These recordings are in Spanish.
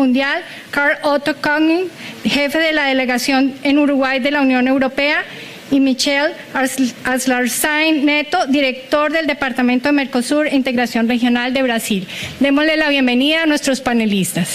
Mundial, Carl Otto Koenig, jefe de la delegación en Uruguay de la Unión Europea, y Michel Aslarzain Neto, director del Departamento de Mercosur e Integración Regional de Brasil. Démosle la bienvenida a nuestros panelistas.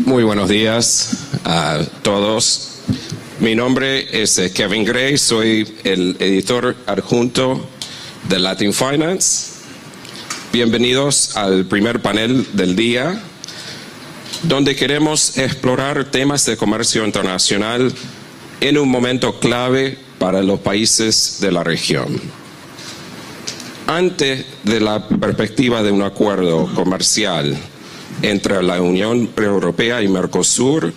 Muy buenos días a todos. Mi nombre es Kevin Gray, soy el editor adjunto de Latin Finance. Bienvenidos al primer panel del día, donde queremos explorar temas de comercio internacional en un momento clave para los países de la región. Antes de la perspectiva de un acuerdo comercial entre la Unión Europea y Mercosur,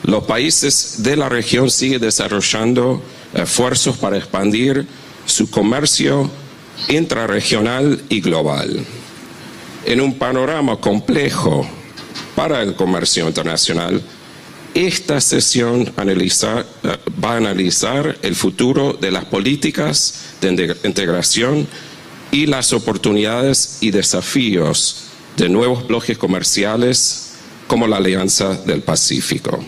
los países de la región siguen desarrollando esfuerzos para expandir su comercio intrarregional y global. En un panorama complejo para el comercio internacional, esta sesión va a analizar el futuro de las políticas de integración y las oportunidades y desafíos de nuevos bloques comerciales como la Alianza del Pacífico.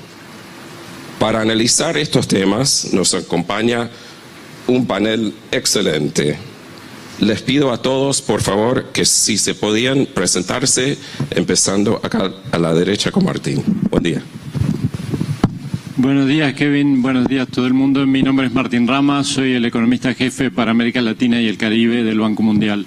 Para analizar estos temas nos acompaña un panel excelente. Les pido a todos, por favor, que si se podían presentarse, empezando acá a la derecha con Martín. Buen día. Buenos días, Kevin. Buenos días a todo el mundo. Mi nombre es Martín Rama, soy el economista jefe para América Latina y el Caribe del Banco Mundial.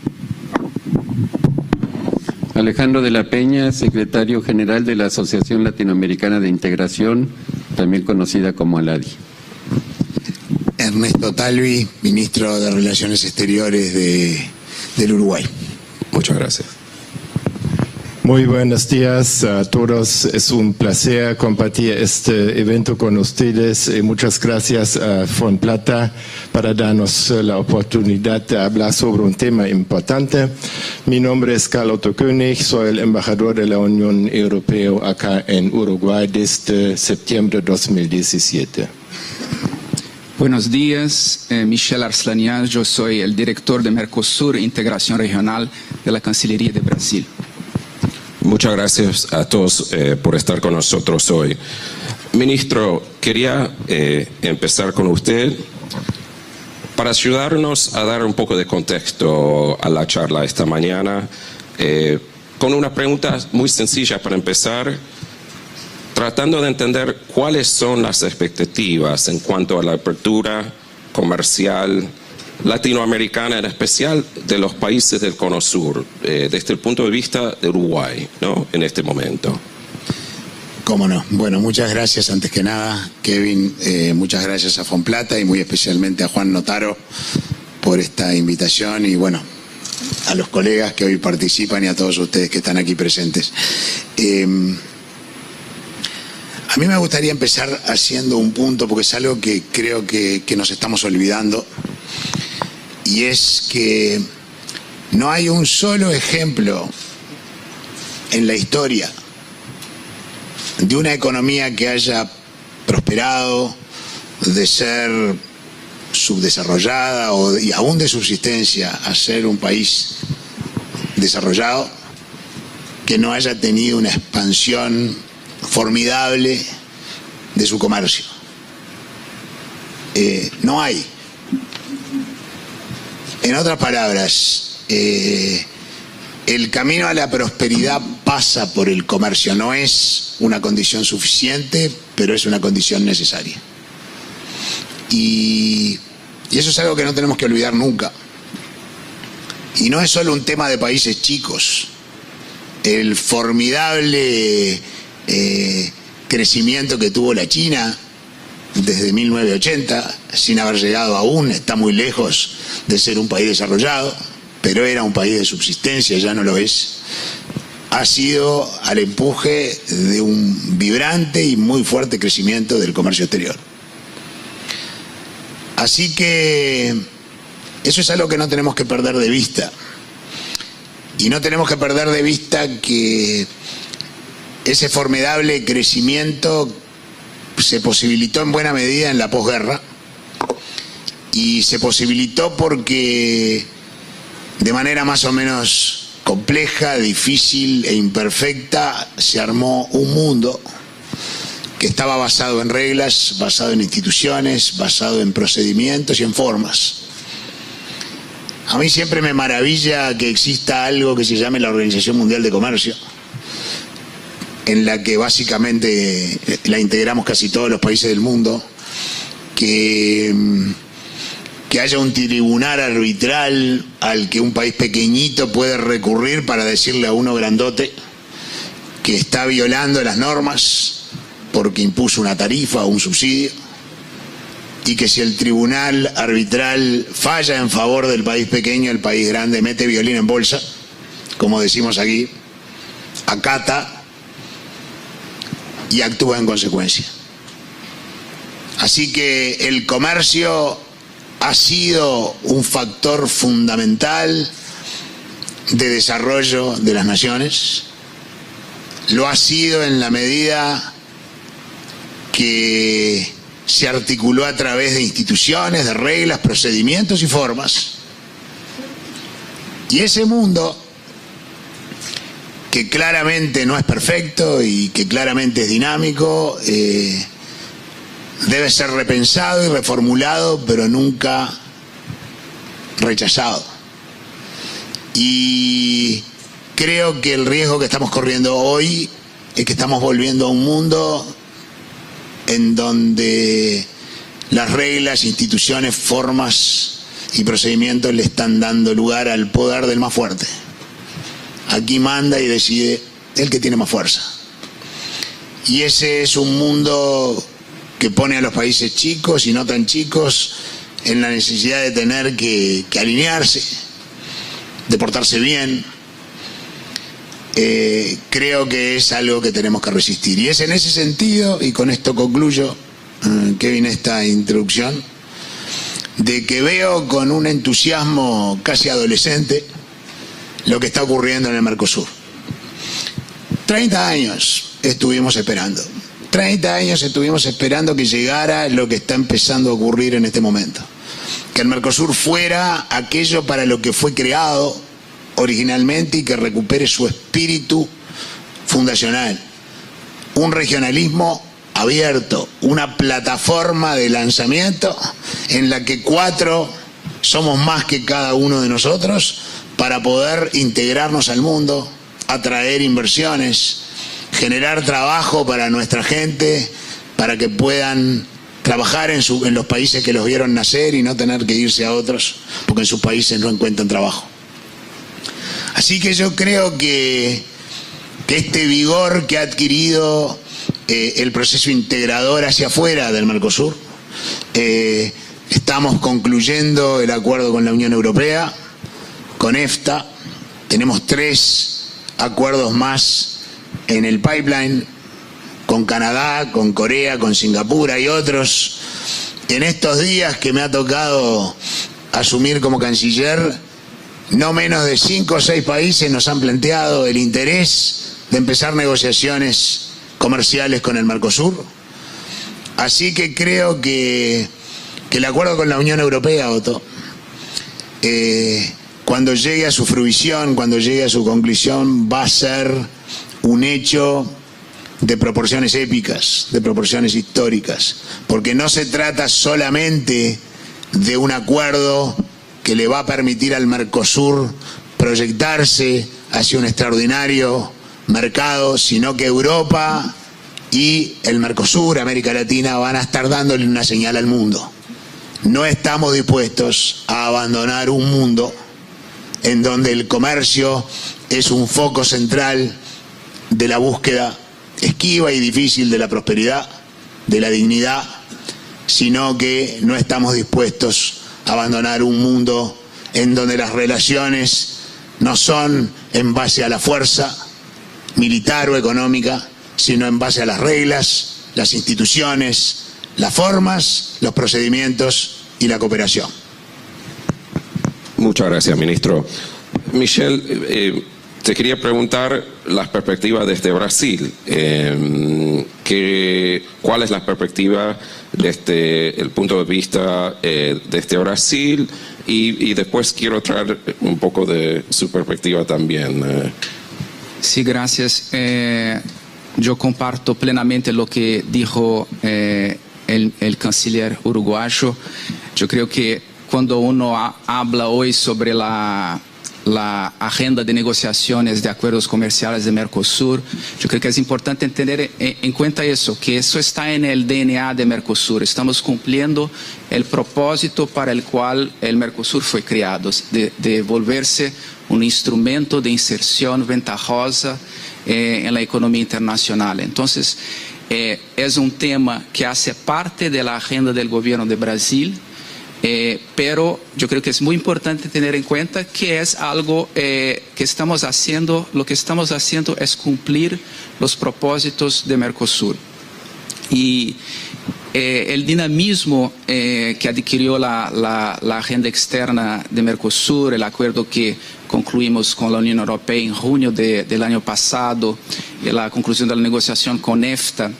Alejandro de la Peña, secretario general de la Asociación Latinoamericana de Integración, también conocida como ALADI. Ernesto Talvi, ministro de Relaciones Exteriores del Uruguay. Muchas gracias. Muy buenos días a todos. Es un placer compartir este evento con ustedes. Muchas gracias a Fonplata para darnos la oportunidad de hablar sobre un tema importante. Mi nombre es Carl Otto Koenig, soy el embajador de la Unión Europea acá en Uruguay desde septiembre de 2017. Buenos días, Michel Arslanian, yo soy el director de Mercosur e Integración Regional de la Cancillería de Brasil. Muchas gracias a todos por estar con nosotros hoy. Ministro, quería empezar con usted para ayudarnos a dar un poco de contexto a la charla esta mañana, con una pregunta muy sencilla para empezar, tratando de entender cuáles son las expectativas en cuanto a la apertura comercial latinoamericana, en especial de los países del Cono Sur, desde el punto de vista de Uruguay, ¿no?, en este momento. Cómo no. Bueno, muchas gracias antes que nada, Kevin, muchas gracias a Fonplata y muy especialmente a Juan Notaro por esta invitación y bueno, a los colegas que hoy participan y a todos ustedes que están aquí presentes. A mí me gustaría empezar haciendo un punto porque es algo que creo que nos estamos olvidando. Y es que no hay un solo ejemplo en la historia de una economía que haya prosperado, de ser subdesarrollada y aún de subsistencia a ser un país desarrollado, que no haya tenido una expansión formidable de su comercio. No hay. En otras palabras, el camino a la prosperidad pasa por el comercio. No es una condición suficiente, pero es una condición necesaria. Y eso es algo que no tenemos que olvidar nunca. Y no es solo un tema de países chicos. El formidable crecimiento que tuvo la China desde 1980, sin haber llegado aún, está muy lejos de ser un país desarrollado, pero era un país de subsistencia, ya no lo es. Ha sido al empuje de un vibrante y muy fuerte crecimiento del comercio exterior. Así que eso es algo que no tenemos que perder de vista. Y no tenemos que perder de vista que ese formidable crecimiento se posibilitó en buena medida en la posguerra, y se posibilitó porque de manera más o menos compleja, difícil e imperfecta se armó un mundo que estaba basado en reglas, basado en instituciones, basado en procedimientos y en formas. A mí siempre me maravilla que exista algo que se llame la Organización Mundial de Comercio, en la que básicamente la integramos casi todos los países del mundo, que haya un tribunal arbitral al que un país pequeñito puede recurrir para decirle a uno grandote que está violando las normas porque impuso una tarifa o un subsidio, y que si el tribunal arbitral falla en favor del país pequeño, el país grande mete violín en bolsa, como decimos aquí, acata y actúa en consecuencia. Así que el comercio ha sido un factor fundamental de desarrollo de las naciones. Lo ha sido en la medida que se articuló a través de instituciones, de reglas, procedimientos y formas. Y ese mundo, que claramente no es perfecto y que claramente es dinámico, debe ser repensado y reformulado, pero nunca rechazado. Y creo que el riesgo que estamos corriendo hoy es que estamos volviendo a un mundo en donde las reglas, instituciones, formas y procedimientos le están dando lugar al poder del más fuerte. Aquí manda y decide el que tiene más fuerza. Y ese es un mundo que pone a los países chicos y no tan chicos en la necesidad de tener que alinearse, de portarse bien. Creo que es algo que tenemos que resistir. Y es en ese sentido, y con esto concluyo, Kevin, esta introducción, de que veo con un entusiasmo casi adolescente lo que está ocurriendo en el Mercosur. 30 años estuvimos esperando. 30 años estuvimos esperando que llegara lo que está empezando a ocurrir en este momento. Que el Mercosur fuera aquello para lo que fue creado originalmente y que recupere su espíritu fundacional. Un regionalismo abierto, una plataforma de lanzamiento en la que 4 somos más que cada uno de nosotros para poder integrarnos al mundo, atraer inversiones, generar trabajo para nuestra gente, para que puedan trabajar en los países que los vieron nacer y no tener que irse a otros porque en sus países no encuentran trabajo. Así que yo creo que este vigor que ha adquirido el proceso integrador hacia afuera del Mercosur, estamos concluyendo el acuerdo con la Unión Europea, con EFTA, tenemos 3 acuerdos más en el pipeline, con Canadá, con Corea, con Singapur, hay otros. En estos días que me ha tocado asumir como canciller, no menos de 5 o 6 países nos han planteado el interés de empezar negociaciones comerciales con el Mercosur. Así que creo que el acuerdo con la Unión Europea, Otto, cuando llegue a su fruición, cuando llegue a su conclusión, va a ser un hecho de proporciones épicas, de proporciones históricas, porque no se trata solamente de un acuerdo que le va a permitir al Mercosur proyectarse hacia un extraordinario mercado, sino que Europa y el Mercosur, América Latina, van a estar dándole una señal al mundo. No estamos dispuestos a abandonar un mundo en donde el comercio es un foco central de la búsqueda esquiva y difícil de la prosperidad, de la dignidad, sino que no estamos dispuestos a abandonar un mundo en donde las relaciones no son en base a la fuerza militar o económica, sino en base a las reglas, las instituciones, las formas, los procedimientos y la cooperación. Muchas gracias, ministro. Michel, te quería preguntar las perspectivas desde Brasil. ¿Cuál es la perspectiva desde el punto de vista desde Brasil? Y después quiero traer un poco de su perspectiva también. Sí, gracias. Yo comparto plenamente lo que dijo el canciller uruguayo. Yo creo que cuando uno habla hoy sobre la agenda de negociaciones de acuerdos comerciales de Mercosur, yo creo que es importante tener en cuenta eso, que eso está en el DNA de Mercosur. Estamos cumpliendo el propósito para el cual el Mercosur fue creado, de volverse un instrumento de inserción ventajosa en la economía internacional. Entonces, es un tema que hace parte de la agenda del gobierno de Brasil, pero yo creo que es muy importante tener en cuenta que es algo que estamos haciendo, lo que estamos haciendo es cumplir los propósitos de Mercosur. Y el dinamismo que adquirió la agenda externa de Mercosur, el acuerdo que concluimos con la Unión Europea en junio del año pasado, y la conclusión de la negociación con EFTA,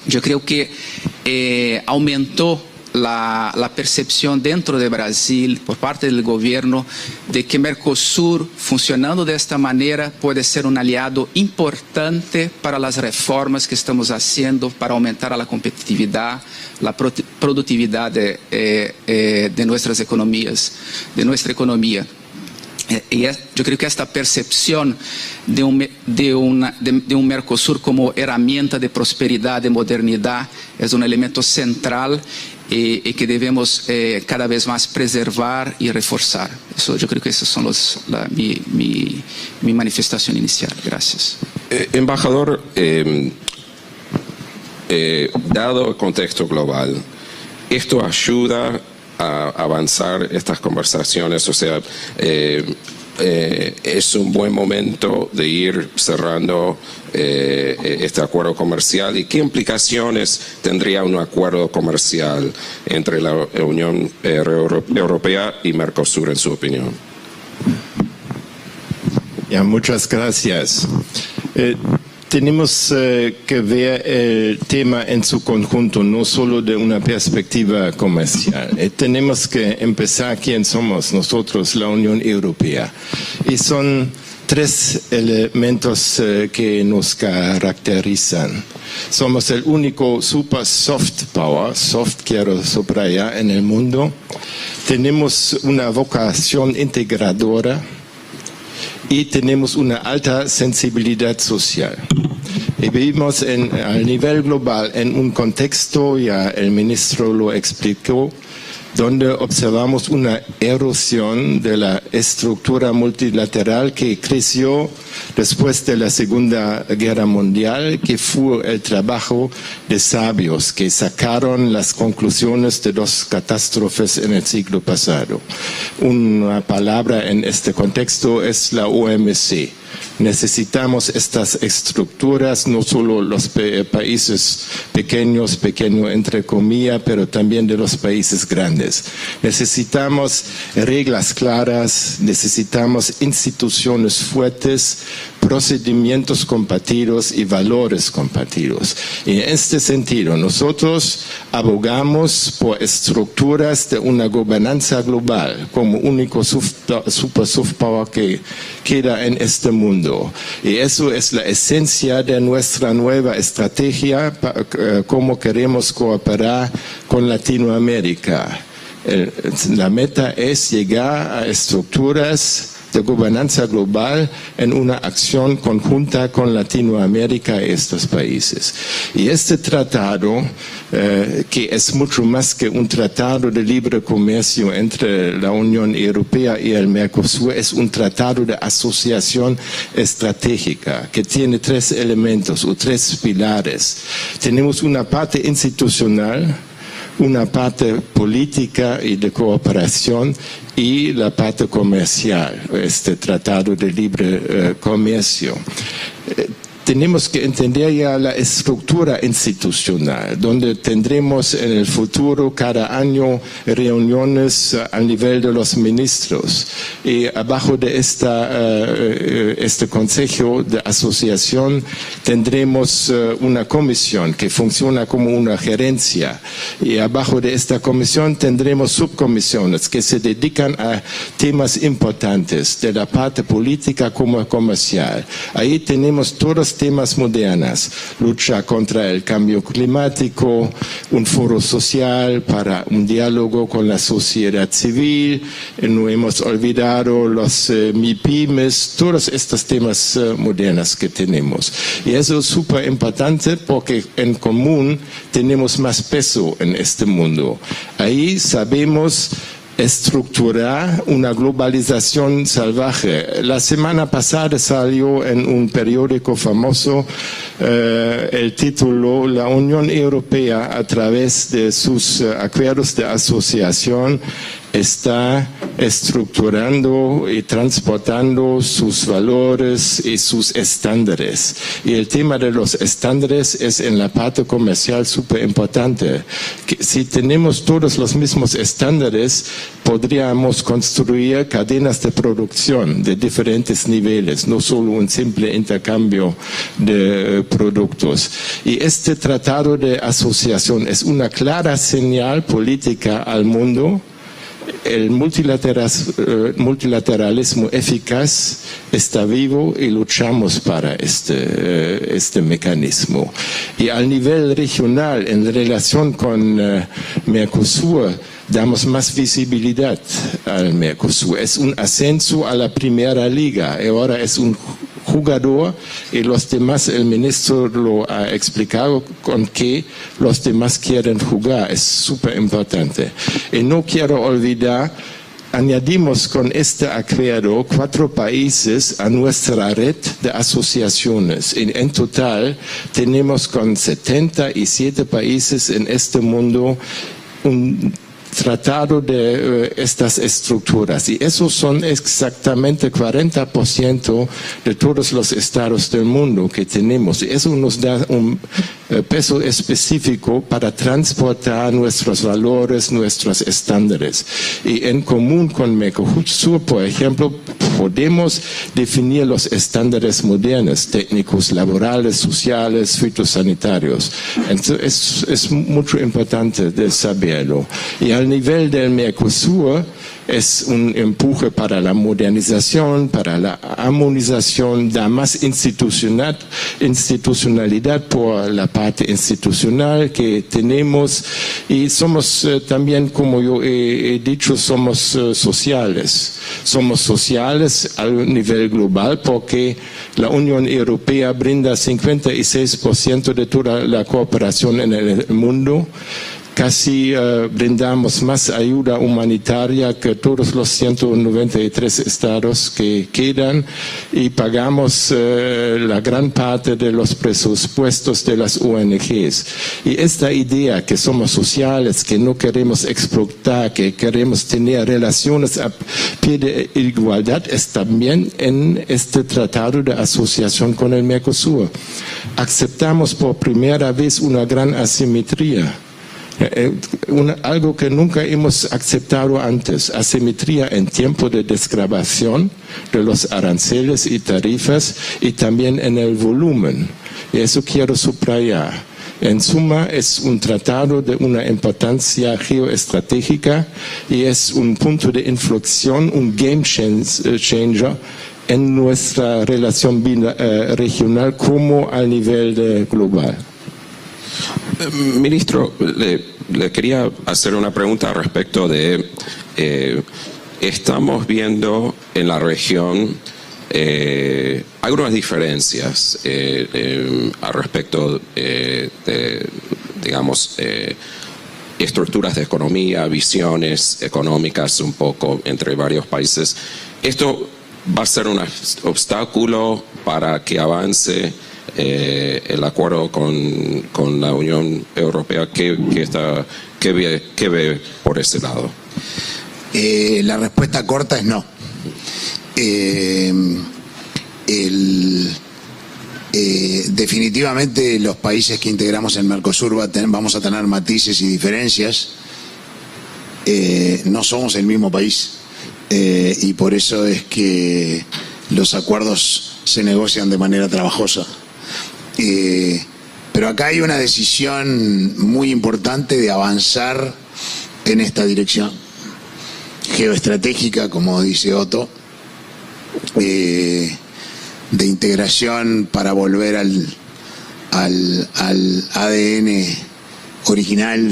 yo creo que aumentó la percepción dentro de Brasil por parte del gobierno de que Mercosur, funcionando de esta manera, puede ser un aliado importante para las reformas que estamos haciendo para aumentar la competitividad, la productividad de nuestras economías, de nuestra economía. Yo creo que esta percepción de un Mercosur como herramienta de prosperidad, de modernidad, es un elemento central y que debemos cada vez más preservar y reforzar. Yo creo que esas son mi manifestación inicial. Gracias. Embajador, dado el contexto global, ¿esto ayuda a avanzar estas conversaciones? O sea, es un buen momento de ir cerrando este acuerdo comercial. ¿Y qué implicaciones tendría un acuerdo comercial entre la Unión Europea y Mercosur, en su opinión? Ya, muchas gracias. Tenemos que ver el tema en su conjunto, no solo de una perspectiva comercial. Tenemos que empezar quién somos nosotros, la Unión Europea. Y son tres elementos que nos caracterizan. Somos el único super soft power, soft quiero subrayar, en el mundo. Tenemos una vocación integradora y tenemos una alta sensibilidad social. Y vivimos al nivel global en un contexto, ya el ministro lo explicó, donde observamos una erosión de la estructura multilateral que creció después de la Segunda Guerra Mundial, que fue el trabajo de sabios que sacaron las conclusiones de dos catástrofes en el siglo pasado. Una palabra en este contexto es la OMC. Necesitamos estas estructuras, no solo los países pequeños, pequeño entre comillas, pero también de los países grandes. Necesitamos reglas claras, necesitamos instituciones fuertes, procedimientos compartidos y valores compartidos. Y en este sentido, nosotros abogamos por estructuras de una gobernanza global como único super soft power que queda en este mundo. Y eso es la esencia de nuestra nueva estrategia, cómo queremos cooperar con Latinoamérica. La meta es llegar a estructuras de gobernanza global en una acción conjunta con Latinoamérica y estos países. Y este tratado, que es mucho más que un tratado de libre comercio entre la Unión Europea y el Mercosur, es un tratado de asociación estratégica que tiene tres elementos o tres pilares. Tenemos una parte institucional, una parte política y de cooperación y la parte comercial, este tratado de libre comercio. Tenemos que entender ya la estructura institucional, donde tendremos en el futuro cada año reuniones al nivel de los ministros. Y abajo de este Consejo de Asociación tendremos una comisión que funciona como una gerencia. Y abajo de esta comisión tendremos subcomisiones que se dedican a temas importantes de la parte política como comercial. Ahí tenemos todos temas modernos, lucha contra el cambio climático, un foro social para un diálogo con la sociedad civil, no hemos olvidado los MIPYMES, todos estos temas modernos que tenemos. Y eso es súper importante porque en común tenemos más peso en este mundo. Ahí sabemos estructurar una globalización salvaje. La semana pasada salió en un periódico famoso el título "La Unión Europea a través de sus acuerdos de asociación está estructurando y transportando sus valores y sus estándares". Y el tema de los estándares es en la parte comercial súper importante. Si tenemos todos los mismos estándares, podríamos construir cadenas de producción de diferentes niveles, no solo un simple intercambio de productos. Y este tratado de asociación es una clara señal política al mundo. El multilateralismo eficaz está vivo y luchamos para este mecanismo. Y al nivel regional, en relación con Mercosur, damos más visibilidad al Mercosur. Es un ascenso a la primera liga. Ahora es un jugador y los demás, el ministro lo ha explicado con que los demás quieren jugar. Es súper importante. Y no quiero olvidar, añadimos con este acuerdo 4 países a nuestra red de asociaciones. En total tenemos con 77 países en este mundo un tratado de estas estructuras, y esos son exactamente 40% de todos los estados del mundo que tenemos, y eso nos da un peso específico para transportar nuestros valores, nuestros estándares. Y en común con Mercosur, por ejemplo, podemos definir los estándares modernos, técnicos, laborales, sociales, fitosanitarios. Entonces es mucho importante de saberlo. Y al nivel del Mercosur es un empuje para la modernización, para la armonización, da más institucionalidad por la parte institucional que tenemos, y somos también, como yo he dicho, somos sociales. Somos sociales a nivel global porque la Unión Europea brinda 56% de toda la cooperación en el mundo. Casi brindamos más ayuda humanitaria que todos los 193 estados que quedan, y pagamos la gran parte de los presupuestos de las ONGs. Y esta idea que somos sociales, que no queremos explotar, que queremos tener relaciones a pie de igualdad, es también en este tratado de asociación con el Mercosur. Aceptamos por primera vez una gran asimetría. Algo que nunca hemos aceptado antes, asimetría en tiempo de desgravación de los aranceles y tarifas, y también en el volumen. Y eso quiero subrayar. En suma, es un tratado de una importancia geoestratégica y es un punto de inflexión, un game changer en nuestra relación regional como a nivel global. Ministro, le quería hacer una pregunta respecto de estamos viendo en la región algunas diferencias al respecto de, digamos, estructuras de economía, visiones económicas un poco entre varios países. ¿Esto va a ser un obstáculo para que avance el acuerdo con la Unión Europea? ¿Qué ve por ese lado? La respuesta corta es no. Definitivamente los países que integramos el Mercosur vamos a tener matices y diferencias. No somos el mismo país y por eso es que los acuerdos se negocian de manera trabajosa. Pero acá hay una decisión muy importante de avanzar en esta dirección geoestratégica, como dice Otto, de integración para volver al ADN original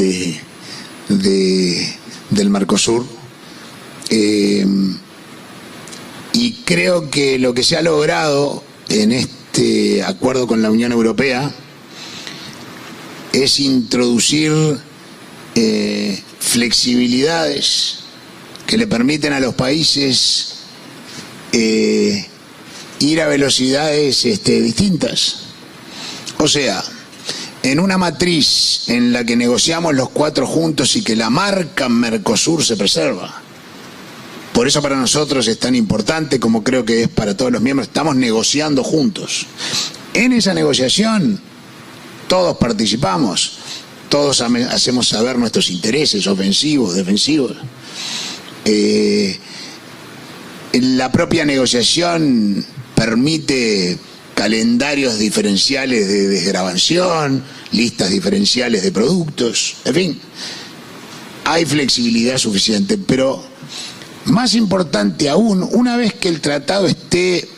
del Mercosur. Y creo que lo que se ha logrado en este acuerdo con la Unión Europea es introducir flexibilidades que le permiten a los países ir a velocidades distintas. O sea, en una matriz en la que negociamos los cuatro juntos y que la marca Mercosur se preserva. Por eso para nosotros es tan importante, como creo que es para todos los miembros, estamos negociando juntos. En esa negociación todos participamos, todos hacemos saber nuestros intereses ofensivos, defensivos. La propia negociación permite calendarios diferenciales de desgravación, listas diferenciales de productos, en fin, hay flexibilidad suficiente, pero más importante aún, una vez que el tratado esté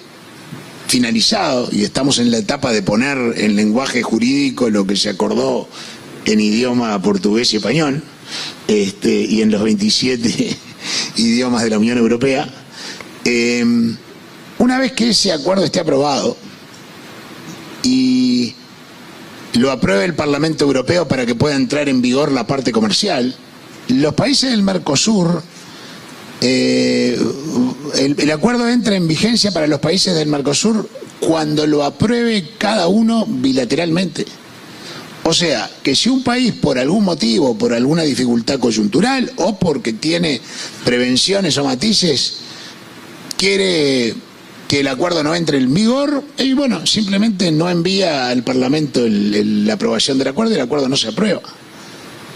finalizado y estamos en la etapa de poner en lenguaje jurídico lo que se acordó en idioma portugués y español, y en los 27 idiomas de la Unión Europea, una vez que ese acuerdo esté aprobado y lo apruebe el Parlamento Europeo para que pueda entrar en vigor la parte comercial, los países del Mercosur, el acuerdo entra en vigencia para los países del Mercosur cuando lo apruebe cada uno bilateralmente. O sea, que si un país por algún motivo, por alguna dificultad coyuntural o porque tiene prevenciones o matices, quiere que el acuerdo no entre en vigor, y bueno, simplemente no envía al Parlamento la aprobación del acuerdo y el acuerdo no se aprueba.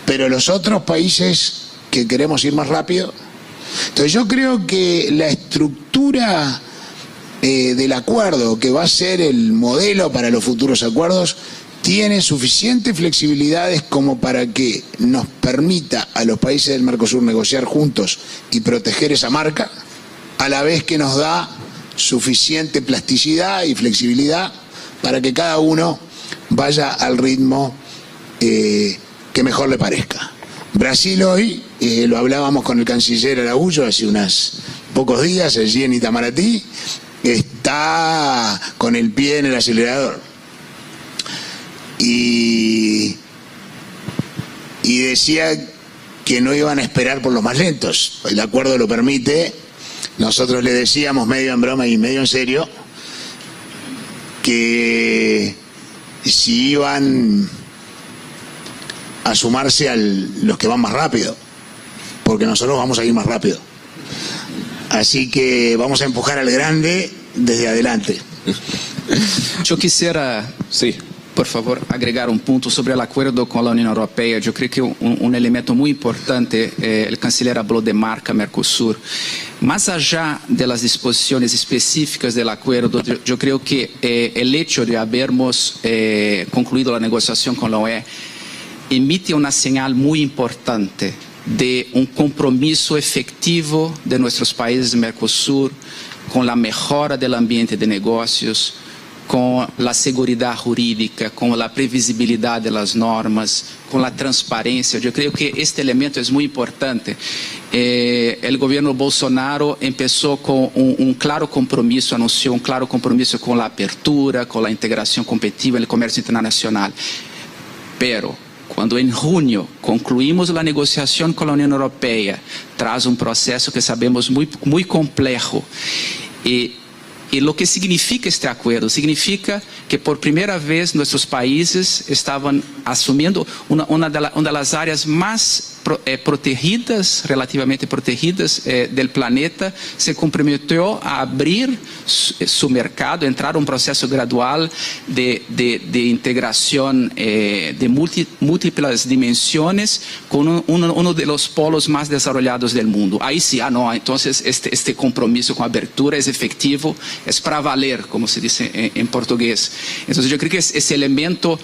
Pero los otros países que queremos ir más rápido, entonces yo creo que la estructura del acuerdo, que va a ser el modelo para los futuros acuerdos, tiene suficientes flexibilidades como para que nos permita a los países del Mercosur negociar juntos y proteger esa marca, a la vez que nos da suficiente plasticidad y flexibilidad para que cada uno vaya al ritmo que mejor le parezca. Brasil hoy, lo hablábamos con el canciller Araújo hace unos pocos días, allí en Itamaraty, está con el pie en el acelerador. Y decía que no iban a esperar por los más lentos. El acuerdo lo permite. Nosotros le decíamos, medio en broma y medio en serio, que si iban a sumarse a los que van más rápido, porque nosotros vamos a ir más rápido. Así que vamos a empujar al grande desde adelante. Yo quisiera... Sí. Por favor, agregar un punto sobre el acuerdo con la Unión Europea. Yo creo que un elemento muy importante, el canciller habló de marca Mercosur. Más allá de las disposiciones específicas del acuerdo, yo creo que el hecho de habermos concluido la negociación con la UE emite una señal muy importante de un compromiso efectivo de nuestros países de Mercosur con la mejora del ambiente de negocios, com a segurança jurídica, com a previsibilidade das normas, com a transparência. Eu creio que este elemento é muito importante. O governo Bolsonaro começou com claro compromisso, anunciou claro compromisso com a abertura, com a integração competitiva no comércio internacional. Pero, quando em junho concluímos a negociação com a União Europeia, traz processo que sabemos muito complexo. E o que significa este acordo? Significa que por primeira vez nossos países estavam assumindo uma das áreas mais protegidas, relativamente protegidas do planeta, se comprometeu a abrir seu mercado, entrar processo gradual de integração de múltiplas dimensões com dos polos mais desenvolvidos do mundo. Aí sim, então este compromisso com a abertura é efetivo, é para valer, como se diz em português. Então, eu creio que esse elemento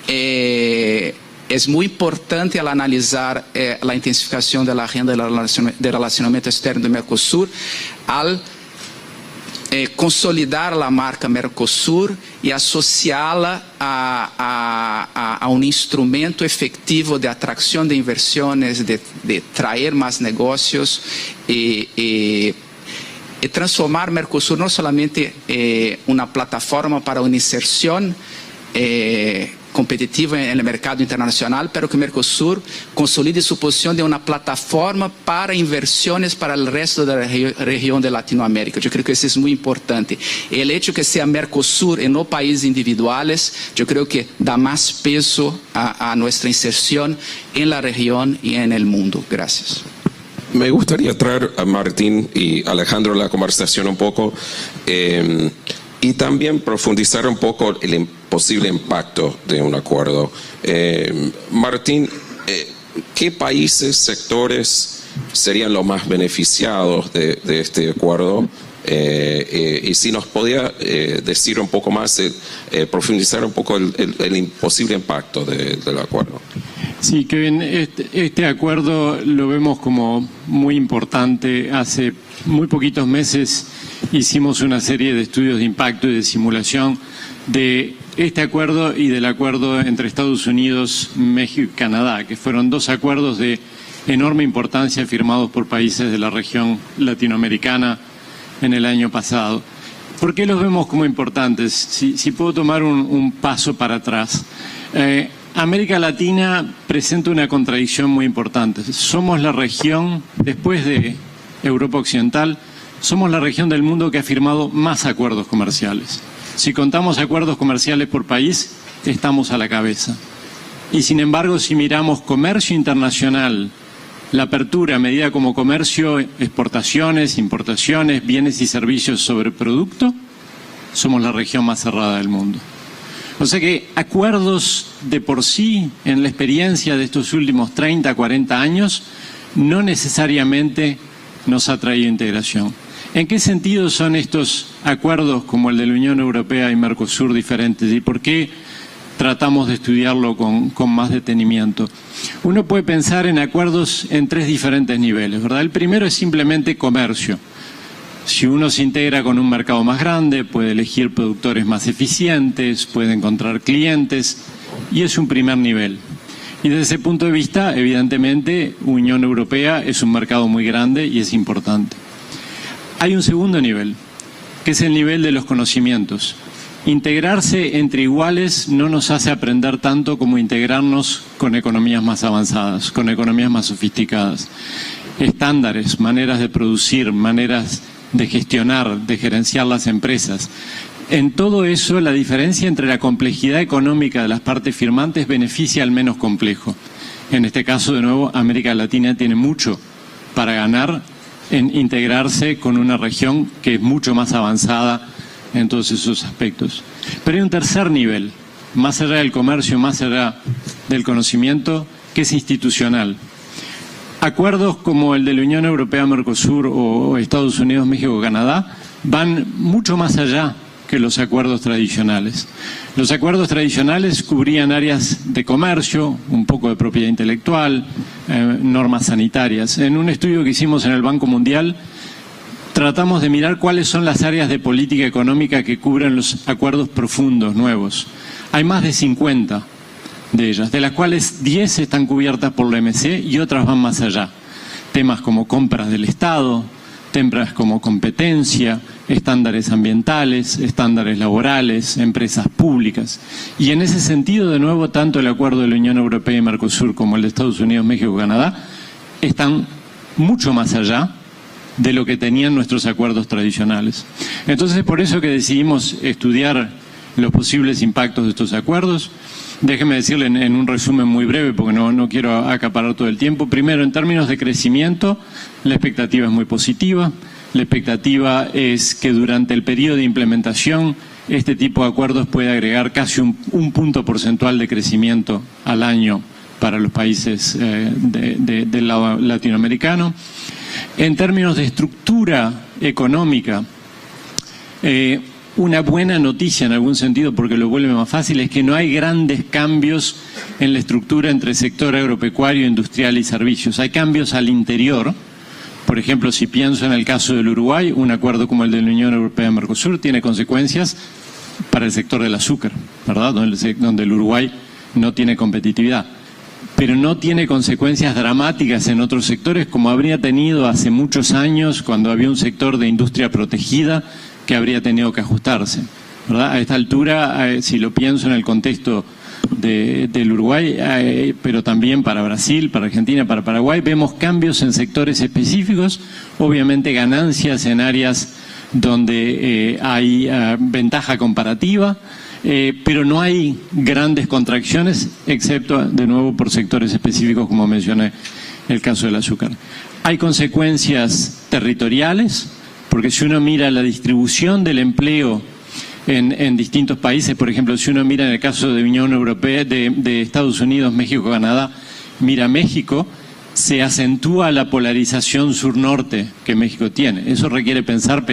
é muito importante ao analisar a intensificação da agenda de relacionamento externo do Mercosul, ao consolidar a marca Mercosul e associá-la a instrumento efetivo de atração de inversões, de trazer mais negócios e transformar Mercosul não somente uma plataforma para uma inserção competitiva no mercado internacional, pero que Mercosul consolide sua posição de uma plataforma para inversões para o resto da região de Latinoamérica. Eu creio que isso é muito importante. O hecho que seja Mercosul e não países individuais, eu creio que dá mais peso a nossa inserção na região e no mundo. Gracias. Me gustaría traer a Martín y Alejandro la conversación un poco y también profundizar un poco el posible impacto de un acuerdo. Martín, ¿qué países, sectores serían los más beneficiados de este acuerdo? Y si nos podía decir un poco más, profundizar un poco el posible impacto del acuerdo. Sí, Kevin, este acuerdo lo vemos como muy importante. Hace muy poquitos meses hicimos una serie de estudios de impacto y de simulación de este acuerdo y del acuerdo entre Estados Unidos, México y Canadá, que fueron dos acuerdos de enorme importancia firmados por países de la región latinoamericana en el año pasado. ¿Por qué los vemos como importantes? Si puedo tomar un paso para atrás. América Latina presenta una contradicción muy importante. Somos la región, después de Europa Occidental, somos la región del mundo que ha firmado más acuerdos comerciales. Si contamos acuerdos comerciales por país, estamos a la cabeza. Y sin embargo, si miramos comercio internacional, la apertura medida como comercio, exportaciones, importaciones, bienes y servicios sobre producto, somos la región más cerrada del mundo. O sea que acuerdos de por sí, en la experiencia de estos últimos 30, 40 años, no necesariamente nos ha traído integración. ¿En qué sentido son estos acuerdos como el de la Unión Europea y Mercosur diferentes? ¿Y por qué tratamos de estudiarlo con más detenimiento? Uno puede pensar en acuerdos en tres diferentes niveles, ¿verdad? El primero es simplemente comercio. Si uno se integra con un mercado más grande, puede elegir productores más eficientes, puede encontrar clientes, y es un primer nivel. Y desde ese punto de vista, evidentemente, Unión Europea es un mercado muy grande y es importante. Hay un segundo nivel, que es el nivel de los conocimientos. Integrarse entre iguales no nos hace aprender tanto como integrarnos con economías más avanzadas, con economías más sofisticadas. Estándares, maneras de producir, maneras de gestionar, de gerenciar las empresas. En todo eso, la diferencia entre la complejidad económica de las partes firmantes beneficia al menos complejo. En este caso, de nuevo, América Latina tiene mucho para ganar en integrarse con una región que es mucho más avanzada en todos esos aspectos. Pero hay un tercer nivel, más allá del comercio, más allá del conocimiento, que es institucional. Acuerdos como el de la Unión Europea, Mercosur o Estados Unidos, México, Canadá van mucho más allá que los acuerdos tradicionales. Los acuerdos tradicionales cubrían áreas de comercio, un poco de propiedad intelectual, normas sanitarias. En un estudio que hicimos en el Banco Mundial, tratamos de mirar cuáles son las áreas de política económica que cubren los acuerdos profundos nuevos. Hay más de 50 de ellas, de las cuales 10 están cubiertas por la OMC y otras van más allá. Temas como compras del Estado, temas como competencia, estándares ambientales, estándares laborales, empresas públicas. Y en ese sentido, de nuevo, tanto el acuerdo de la Unión Europea y Mercosur como el de Estados Unidos, México y Canadá están mucho más allá de lo que tenían nuestros acuerdos tradicionales. Entonces, es por eso que decidimos estudiar los posibles impactos de estos acuerdos. Déjeme decirle en un resumen muy breve, porque no quiero acaparar todo el tiempo. Primero, en términos de crecimiento, la expectativa es muy positiva. La expectativa es que durante el periodo de implementación este tipo de acuerdos puede agregar casi un punto porcentual de crecimiento al año para los países del lado latinoamericano. En términos de estructura económica, una buena noticia en algún sentido, porque lo vuelve más fácil, es que no hay grandes cambios en la estructura entre sector agropecuario, industrial y servicios. Hay cambios al interior. Por ejemplo, si pienso en el caso del Uruguay, un acuerdo como el de la Unión Europea y Mercosur tiene consecuencias para el sector del azúcar, ¿verdad? Donde el Uruguay no tiene competitividad. Pero no tiene consecuencias dramáticas en otros sectores, como habría tenido hace muchos años cuando había un sector de industria protegida que habría tenido que ajustarse, ¿verdad? A esta altura, si lo pienso en el contexto del Uruguay, pero también para Brasil, para Argentina, para Paraguay, vemos cambios en sectores específicos, obviamente ganancias en áreas donde hay ventaja comparativa, pero no hay grandes contracciones, excepto, de nuevo, por sectores específicos, como mencioné, el caso del azúcar. Hay consecuencias territoriales, porque si uno mira la distribución del empleo en distintos países, por ejemplo, si uno mira en el caso de Unión Europea, de Estados Unidos, México, Canadá, mira México, se acentúa la polarización sur-norte que México tiene. Eso requiere pensar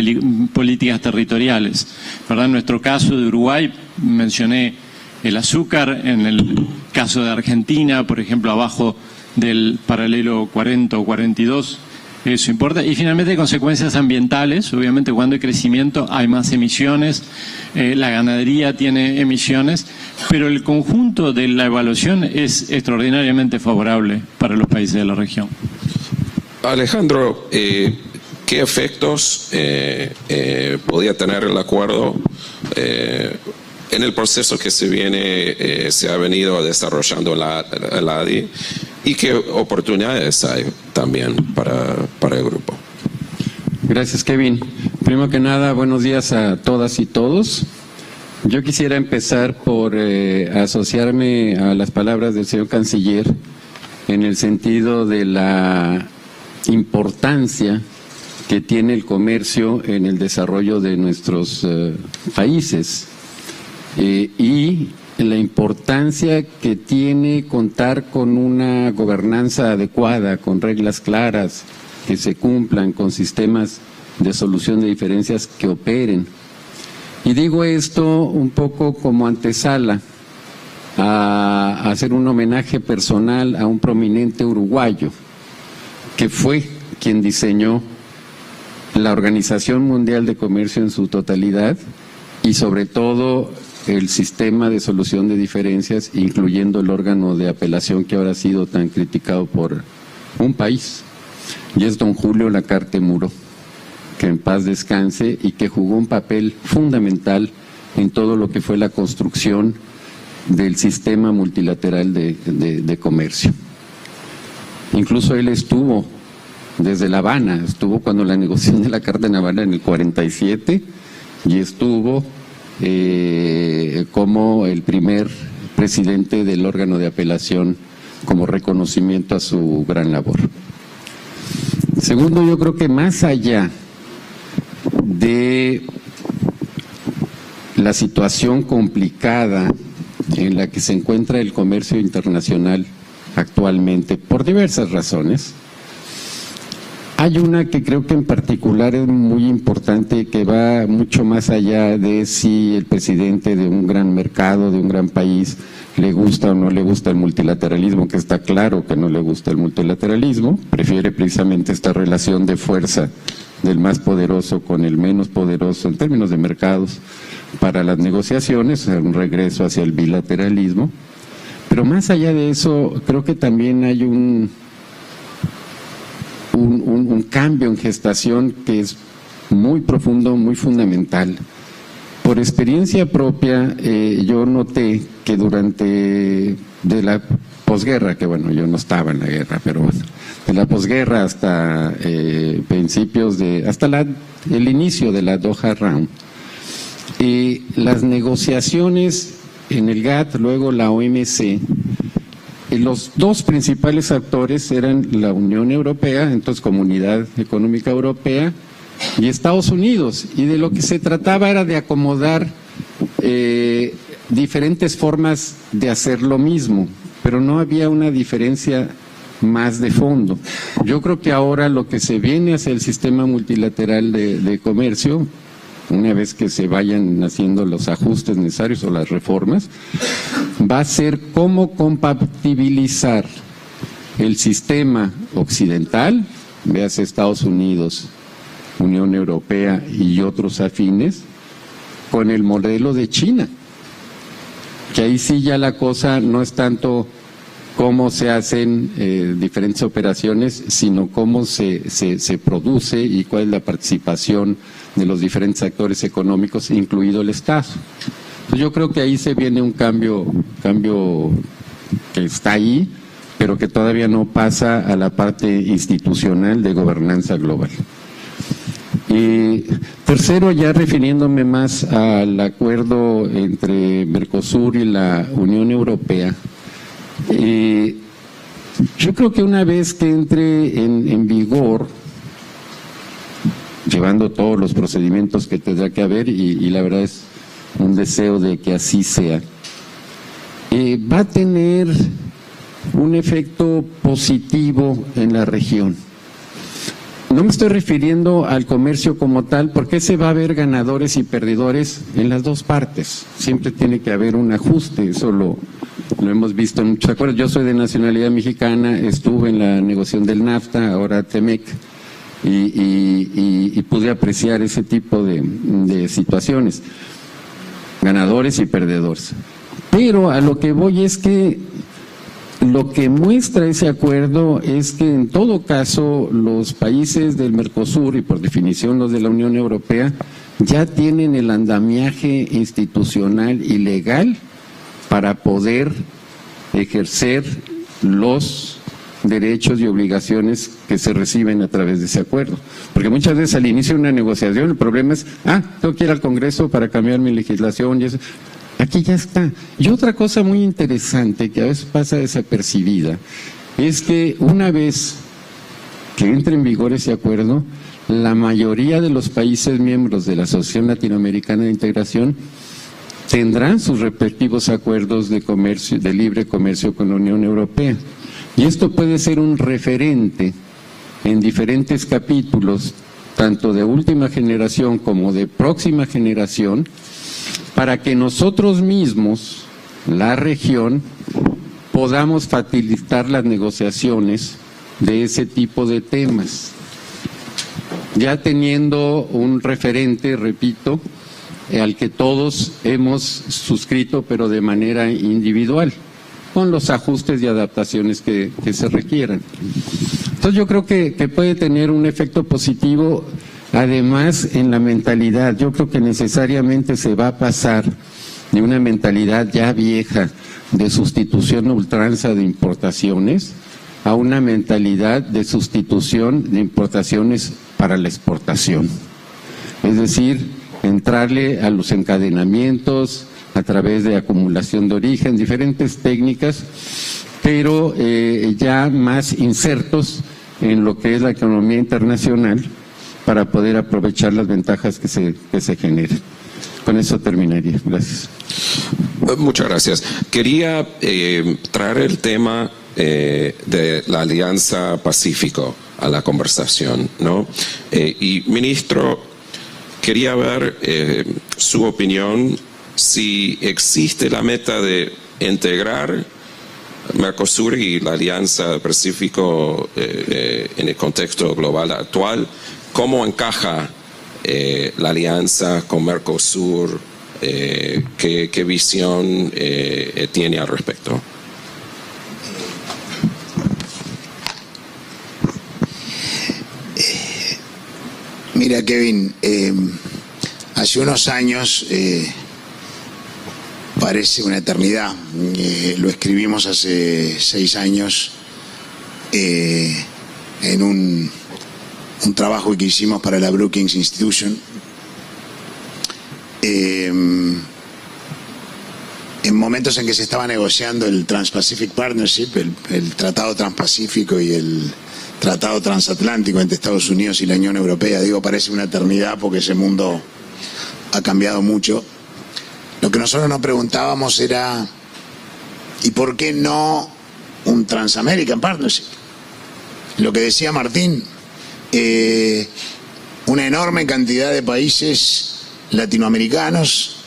políticas territoriales, ¿verdad? En nuestro caso de Uruguay, mencioné el azúcar. En el caso de Argentina, por ejemplo, abajo del paralelo 40 o 42, eso importa. Y finalmente, consecuencias ambientales. Obviamente, cuando hay crecimiento hay más emisiones, la ganadería tiene emisiones, pero el conjunto de la evaluación es extraordinariamente favorable para los países de la región. Alejandro, ¿qué efectos podía tener el acuerdo en el proceso que se ha venido desarrollando la ADI, y qué oportunidades hay también para el grupo? Gracias, Kevin. Primero que nada, buenos días a todas y todos. Yo quisiera empezar por asociarme a las palabras del señor canciller en el sentido de la importancia que tiene el comercio en el desarrollo de nuestros países y la importancia que tiene contar con una gobernanza adecuada, con reglas claras que se cumplan, con sistemas de solución de diferencias que operen. Y digo esto un poco como antesala a hacer un homenaje personal a un prominente uruguayo que fue quien diseñó la Organización Mundial de Comercio en su totalidad y sobre todo el sistema de solución de diferencias, incluyendo el órgano de apelación que ahora ha sido tan criticado por un país, y es don Julio Lacarte Muro, que en paz descanse, y que jugó un papel fundamental en todo lo que fue la construcción del sistema multilateral de comercio. Incluso él estuvo desde La Habana, estuvo cuando la negociación de la Carta de La Habana en el 47, y estuvo como el primer presidente del órgano de apelación como reconocimiento a su gran labor. Segundo, yo creo que más allá de la situación complicada en la que se encuentra el comercio internacional actualmente, por diversas razones, hay una que creo que en particular es muy importante, que va mucho más allá de si el presidente de un gran mercado, de un gran país, le gusta o no le gusta el multilateralismo, que está claro que no le gusta el multilateralismo, prefiere precisamente esta relación de fuerza del más poderoso con el menos poderoso en términos de mercados para las negociaciones, un regreso hacia el bilateralismo. Pero más allá de eso, creo que también hay un cambio en gestación que es muy profundo, muy fundamental. Por experiencia propia, yo noté que durante de la posguerra, que bueno, yo no estaba en la guerra, pero bueno, de la posguerra hasta principios hasta el inicio de la Doha Round, las negociaciones en el GATT, luego la OMC, los dos principales actores eran la Unión Europea, entonces Comunidad Económica Europea, y Estados Unidos, y de lo que se trataba era de acomodar diferentes formas de hacer lo mismo, pero no había una diferencia más de fondo. Yo creo que ahora lo que se viene hacia el sistema multilateral de comercio, una vez que se vayan haciendo los ajustes necesarios o las reformas, va a ser cómo compatibilizar el sistema occidental, véase Estados Unidos, Unión Europea y otros afines, con el modelo de China, que ahí sí ya la cosa no es tanto cómo se hacen diferentes operaciones, sino cómo se produce y cuál es la participación de los diferentes actores económicos, incluido el Estado. Yo creo que ahí se viene un cambio que está ahí, pero que todavía no pasa a la parte institucional de gobernanza global. Y tercero, ya refiriéndome más al acuerdo entre Mercosur y la Unión Europea, yo creo que una vez que entre en vigor, llevando todos los procedimientos que tendrá que haber, y la verdad es un deseo de que así sea, va a tener un efecto positivo en la región. No me estoy refiriendo al comercio como tal, porque se va a ver ganadores y perdedores en las dos partes. Siempre tiene que haber un ajuste, eso lo hemos visto en muchos acuerdos. Yo soy de nacionalidad mexicana, estuve en la negociación del NAFTA, ahora TEMEC, y pude apreciar ese tipo de situaciones, ganadores y perdedores. Pero a lo que voy es que lo que muestra ese acuerdo es que en todo caso los países del Mercosur y por definición los de la Unión Europea ya tienen el andamiaje institucional y legal para poder ejercer los derechos y obligaciones que se reciben a través de ese acuerdo. Porque muchas veces al inicio de una negociación el problema es, tengo que ir al Congreso para cambiar mi legislación y eso. Aquí ya está. Y otra cosa muy interesante que a veces pasa desapercibida es que una vez que entre en vigor ese acuerdo, la mayoría de los países miembros de la Asociación Latinoamericana de Integración tendrán sus respectivos acuerdos de comercio, de libre comercio con la Unión Europea. Y esto puede ser un referente en diferentes capítulos, tanto de última generación como de próxima generación, para que nosotros mismos, la región, podamos facilitar las negociaciones de ese tipo de temas. Ya teniendo un referente, repito, al que todos hemos suscrito, pero de manera individual, con los ajustes y adaptaciones que se requieran. Entonces yo creo que puede tener un efecto positivo. Además, en la mentalidad, yo creo que necesariamente se va a pasar de una mentalidad ya vieja de sustitución a ultranza de importaciones a una mentalidad de sustitución de importaciones para la exportación. Es decir, entrarle a los encadenamientos a través de acumulación de origen, diferentes técnicas, pero ya más insertos en lo que es la economía internacional, para poder aprovechar las ventajas que se generen. Con eso terminaría. Gracias. Muchas gracias. Quería traer el tema de la Alianza Pacífico a la conversación, ¿no? Y ministro, quería ver su opinión si existe la meta de integrar Mercosur y la Alianza Pacífico en el contexto global actual, ¿Cómo encaja la alianza con Mercosur? ¿Qué visión tiene al respecto? Mira, Kevin, hace unos años, parece una eternidad, lo escribimos hace 6 años en un trabajo que hicimos para la Brookings Institution. En momentos en que se estaba negociando el Trans-Pacific Partnership, el Tratado Transpacífico y el Tratado Transatlántico entre Estados Unidos y la Unión Europea, digo, parece una eternidad porque ese mundo ha cambiado mucho. Lo que nosotros nos preguntábamos era, ¿y por qué no un Trans-American Partnership? Lo que decía Martín, una enorme cantidad de países latinoamericanos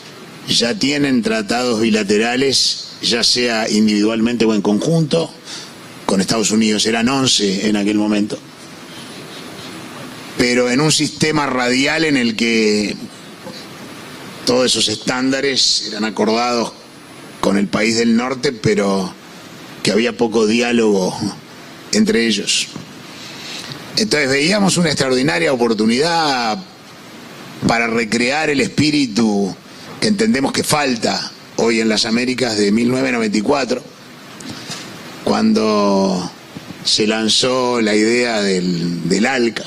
ya tienen tratados bilaterales, ya sea individualmente o en conjunto, con Estados Unidos. Eran 11 en aquel momento, pero en un sistema radial en el que todos esos estándares eran acordados con el país del norte, pero que había poco diálogo entre ellos. Entonces veíamos una extraordinaria oportunidad para recrear el espíritu que entendemos que falta hoy en las Américas de 1994, cuando se lanzó la idea del ALCA,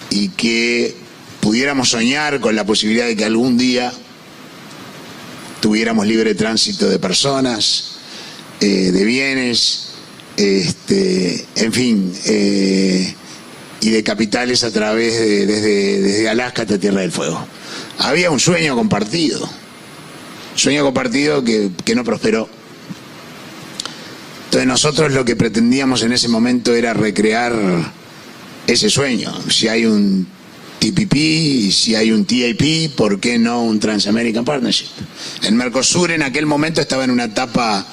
y que pudiéramos soñar con la posibilidad de que algún día tuviéramos libre tránsito de personas, de bienes, en fin, y de capitales a través desde Alaska hasta Tierra del Fuego. Había un sueño compartido que no prosperó. Entonces nosotros lo que pretendíamos en ese momento era recrear ese sueño. Si hay un TPP, si hay un TIP, ¿por qué no un Trans-American Partnership? El Mercosur en aquel momento estaba en una etapa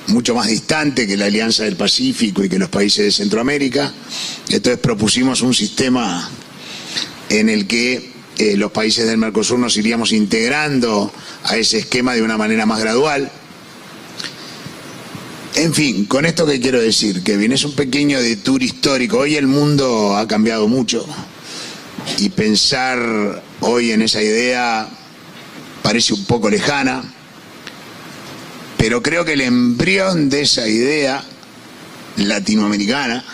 mucho más distante que la Alianza del Pacífico y que los países de Centroamérica. Entonces propusimos un sistema en el que los países del Mercosur nos iríamos integrando a ese esquema de una manera más gradual. En fin, con esto que quiero decir, Kevin, es un pequeño detour histórico. Hoy el mundo ha cambiado mucho y pensar hoy en esa idea parece un poco lejana, pero creo que el embrión de esa idea latinoamericana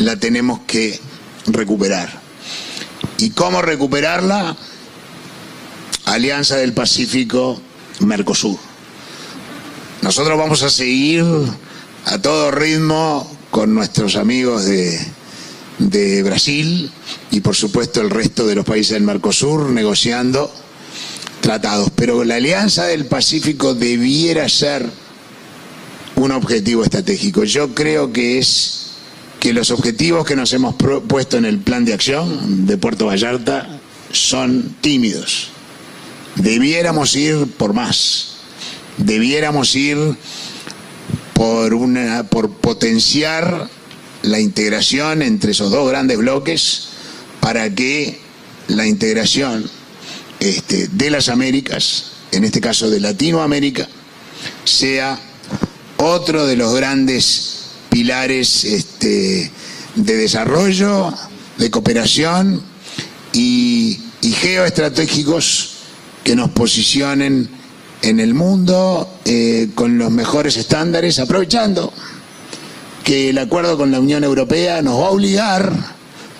la tenemos que recuperar. ¿Y cómo recuperarla? Alianza del Pacífico, Mercosur. Nosotros vamos a seguir a todo ritmo con nuestros amigos de Brasil y por supuesto el resto de los países del Mercosur negociando tratados, pero la Alianza del Pacífico debiera ser un objetivo estratégico. Yo creo que los objetivos que nos hemos puesto en el plan de acción de Puerto Vallarta son tímidos. Debiéramos ir por más. Debiéramos ir por potenciar la integración entre esos dos grandes bloques para que la integración de las Américas, en este caso de Latinoamérica, sea otro de los grandes pilares de desarrollo, de cooperación y geoestratégicos que nos posicionen en el mundo con los mejores estándares, aprovechando que el acuerdo con la Unión Europea nos va a obligar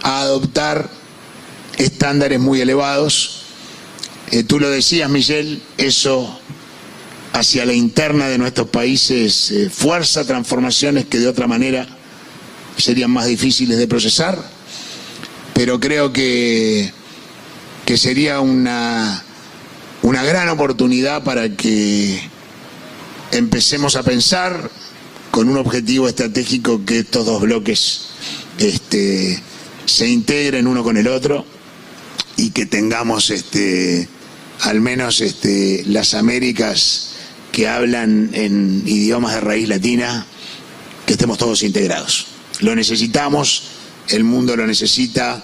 a adoptar estándares muy elevados. Tú lo decías, Michelle, eso hacia la interna de nuestros países fuerza transformaciones que de otra manera serían más difíciles de procesar, pero creo que sería una gran oportunidad para que empecemos a pensar con un objetivo estratégico que estos dos bloques se integren uno con el otro y que tengamos al menos las Américas que hablan en idiomas de raíz latina, que estemos todos integrados. Lo necesitamos el mundo lo necesita.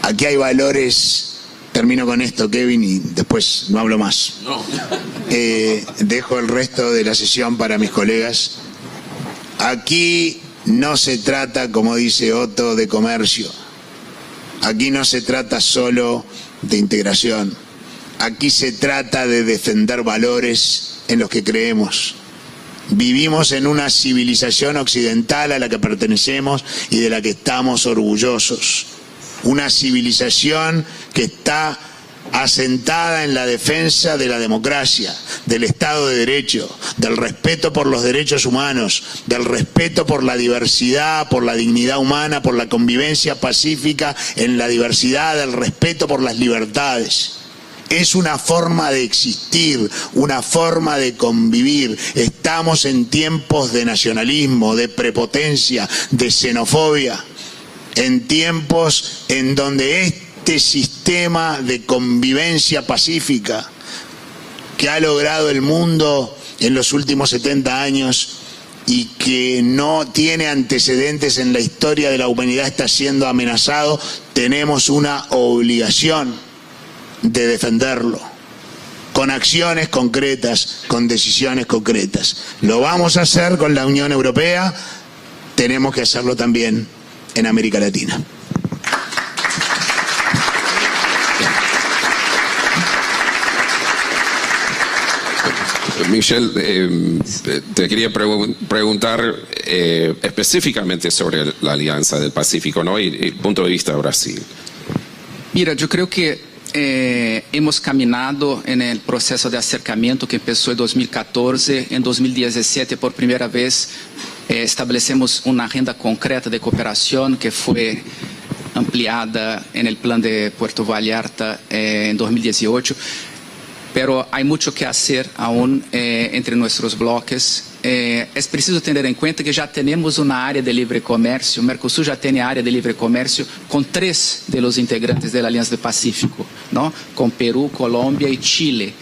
Aquí hay valores, termino con esto, Kevin, y después no hablo más. No. Dejo el resto de la sesión para mis colegas. Aquí no se trata, como dice Otto, de comercio. Aquí no se trata solo de integración. Aquí se trata de defender valores en los que creemos. Vivimos en una civilización occidental a la que pertenecemos y de la que estamos orgullosos. Una civilización que está asentada en la defensa de la democracia, del Estado de Derecho, del respeto por los derechos humanos, del respeto por la diversidad, por la dignidad humana, por la convivencia pacífica en la diversidad, del respeto por las libertades. Es una forma de existir, una forma de convivir. Estamos en tiempos de nacionalismo, de prepotencia, de xenofobia, en tiempos en donde este sistema de convivencia pacífica que ha logrado el mundo en los últimos 70 años y que no tiene antecedentes en la historia de la humanidad está siendo amenazado, tenemos una obligación de defenderlo, con acciones concretas, con decisiones concretas. Lo vamos a hacer con la Unión Europea, tenemos que hacerlo también en América Latina. Michel, te quería preguntar específicamente sobre la Alianza del Pacífico, ¿no? Y el punto de vista de Brasil. Mira, yo creo que hemos caminado en el proceso de acercamiento que empezó en 2014. En 2017, por primera vez, establecemos una agenda concreta de cooperación que fue ampliada en el plan de Puerto Vallarta en 2018. Pero hay mucho que hacer aún entre nuestros bloques. Es preciso tener en cuenta que ya tenemos una área de libre comercio. Mercosur ya tiene área de libre comercio con 3 de los integrantes de la Alianza del Pacífico, ¿no? Con Perú, Colombia y Chile.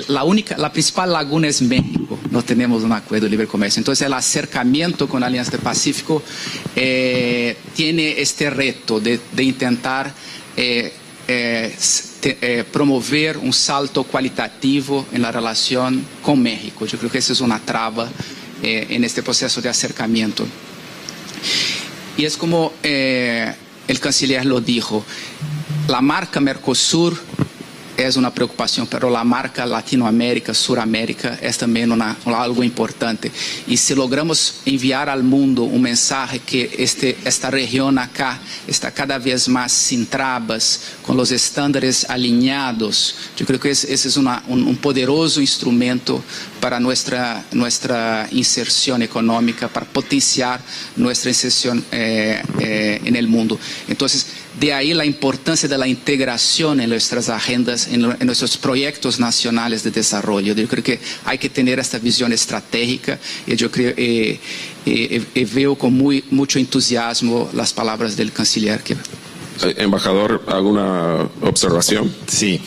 La principal laguna es México, no tenemos un acuerdo de libre comercio. Entonces el acercamiento con la Alianza del Pacífico tiene este reto de intentar promover un salto cualitativo en la relación con México. Yo creo que esa es una traba en este proceso de acercamiento. Y es como el canciller lo dijo, la marca Mercosur es una preocupación, pero la marca Latinoamérica, Suramérica es también algo importante. Y si logramos enviar al mundo un mensaje que esta región acá está cada vez más sin trabas, con los estándares alineados, yo creo que ese es un poderoso instrumento para nuestra inserción económica, para potenciar nuestra inserción en el mundo. Entonces, de ahí la importancia de la integración en nuestras agendas, en nuestros proyectos nacionales de desarrollo. Yo creo que hay que tener esta visión estratégica y yo creo veo con mucho entusiasmo las palabras del canciller. Embajador, ¿alguna observación? Sí.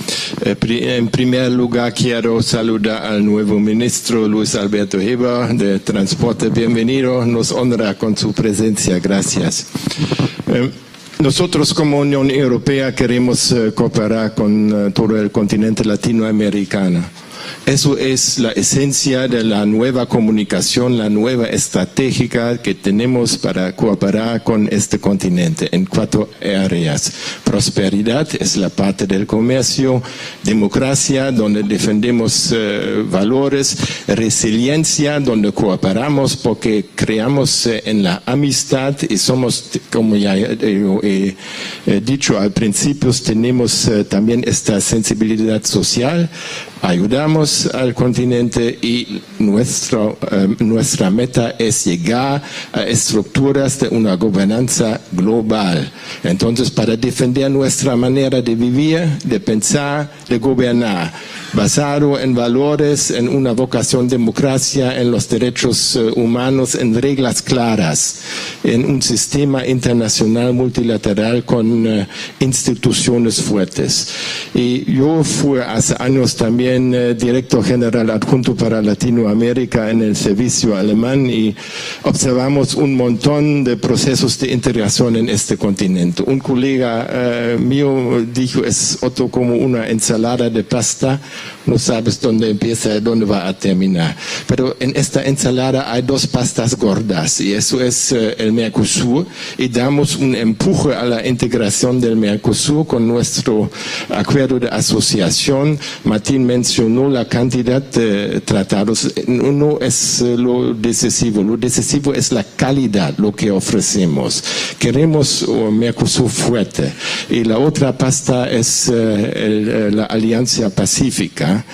En primer lugar, quiero saludar al nuevo ministro Luis Alberto Heber de Transporte. Bienvenido, nos honra con su presencia. Gracias. Nosotros como Unión Europea queremos cooperar con todo el continente latinoamericano. Eso es la esencia de la nueva comunicación, la nueva estrategia que tenemos para cooperar con este continente en 4 áreas. Prosperidad es la parte del comercio, democracia, donde defendemos valores, resiliencia, donde cooperamos porque creamos en la amistad y somos, como ya he dicho al principio, tenemos también esta sensibilidad social, ayudamos al continente y nuestra meta es llegar a estructuras de una gobernanza global. Entonces, para defender nuestra manera de vivir, de pensar, de gobernar, basado en valores, en una vocación democracia, en los derechos humanos, en reglas claras, en un sistema internacional multilateral con instituciones fuertes. Y yo fui hace años también director general adjunto para Latinoamérica en el servicio alemán y observamos un montón de procesos de integración en este continente. Un colega mío dijo, es otro como una ensalada de pasta, no sabes dónde empieza y dónde va a terminar. Pero en esta ensalada hay dos pastas gordas y eso es el Mercosur, y damos un empuje a la integración del Mercosur con nuestro acuerdo de asociación. Martín mencionó la cantidad de tratados. No es lo decisivo es la calidad, lo que ofrecemos. Queremos un Mercosur fuerte. Y la otra pasta es la Alianza Pacífica.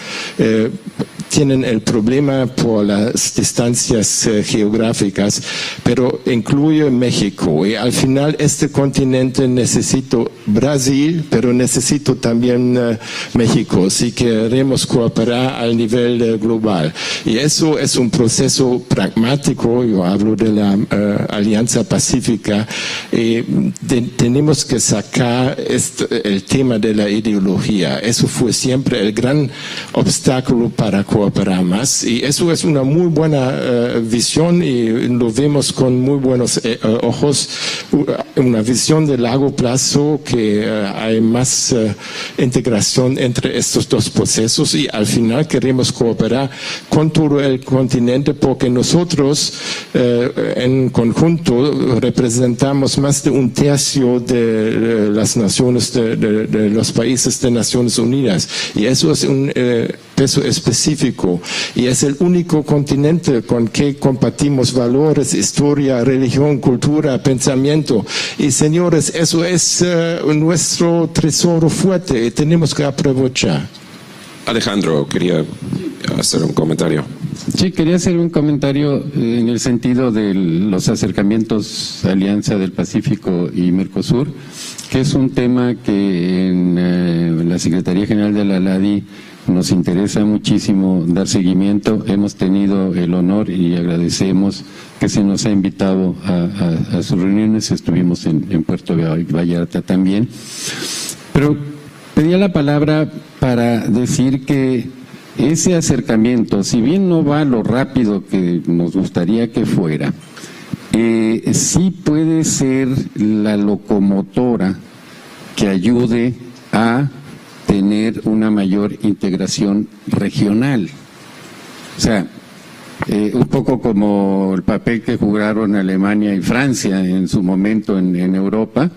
Tienen el problema por las distancias geográficas, pero incluye México. Y al final este continente necesito Brasil, pero necesito también México, si queremos cooperar al nivel global. Y eso es un proceso pragmático, yo hablo de la Alianza Pacífica, y tenemos que sacar el tema de la ideología. Eso fue siempre el gran obstáculo para cooperar más, y eso es una muy buena visión y lo vemos con muy buenos ojos, una visión de largo plazo que hay más integración entre estos dos procesos, y al final queremos cooperar con todo el continente porque nosotros en conjunto representamos más de un tercio de las naciones, de los países de Naciones Unidas, y eso es un peso específico, y es el único continente con que compartimos valores, historia, religión, cultura, pensamiento. Y señores, eso es nuestro tesoro fuerte y tenemos que aprovechar. Alejandro, quería hacer un comentario. Sí, quería hacer un comentario en el sentido de los acercamientos Alianza del Pacífico y Mercosur, que es un tema que en la Secretaría General de la LADI nos interesa muchísimo dar seguimiento. Hemos tenido el honor y agradecemos que se nos ha invitado a sus reuniones. Estuvimos en Puerto Vallarta también. Pero pedía la palabra para decir que ese acercamiento, si bien no va lo rápido que nos gustaría que fuera, sí puede ser la locomotora que ayude a tener una mayor integración regional. O sea, un poco como el papel que jugaron Alemania y Francia en su momento en Europa.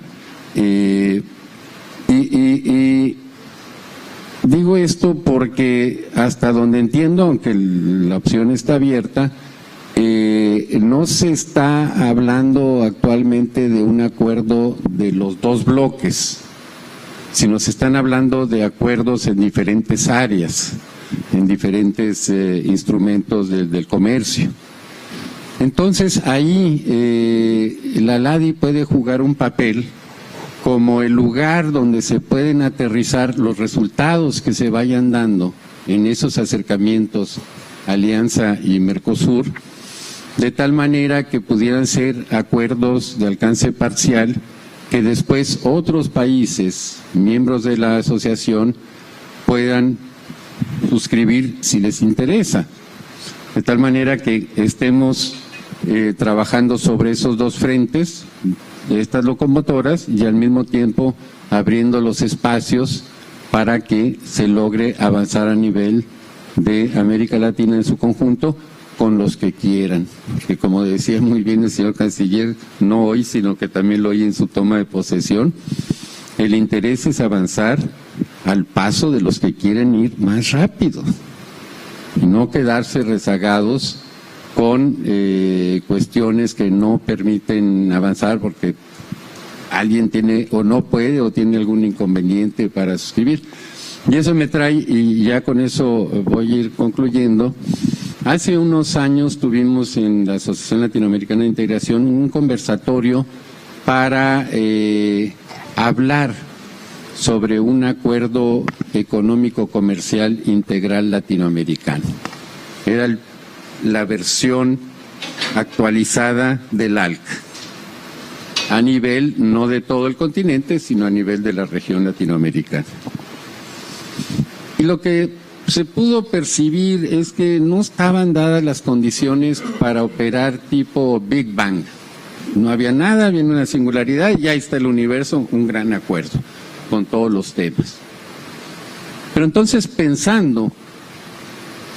Y digo esto porque hasta donde entiendo, aunque la opción está abierta, no se está hablando actualmente de un acuerdo de los dos bloques, sino se están hablando de acuerdos en diferentes áreas, en diferentes instrumentos del comercio. Entonces ahí la LADI puede jugar un papel como el lugar donde se pueden aterrizar los resultados que se vayan dando en esos acercamientos Alianza y Mercosur, de tal manera que pudieran ser acuerdos de alcance parcial que después otros países, miembros de la asociación, puedan suscribir si les interesa. De tal manera que estemos trabajando sobre esos dos frentes, estas locomotoras, y al mismo tiempo abriendo los espacios para que se logre avanzar a nivel de América Latina en su conjunto, con los que quieran, que como decía muy bien el señor canciller, no hoy, sino que también lo oí en su toma de posesión, el interés es avanzar al paso de los que quieren ir más rápido y no quedarse rezagados con cuestiones que no permiten avanzar porque alguien tiene o no puede o tiene algún inconveniente para suscribir. Y eso me trae, y ya con eso voy a ir concluyendo. Hace unos años tuvimos en la Asociación Latinoamericana de Integración un conversatorio para hablar sobre un acuerdo económico comercial integral latinoamericano. Era la versión actualizada del ALC, a nivel no de todo el continente, sino a nivel de la región latinoamericana. Y lo que se pudo percibir es que no estaban dadas las condiciones para operar tipo Big Bang. No había nada, había una singularidad y ya está el universo, un gran acuerdo con todos los temas. Pero entonces, pensando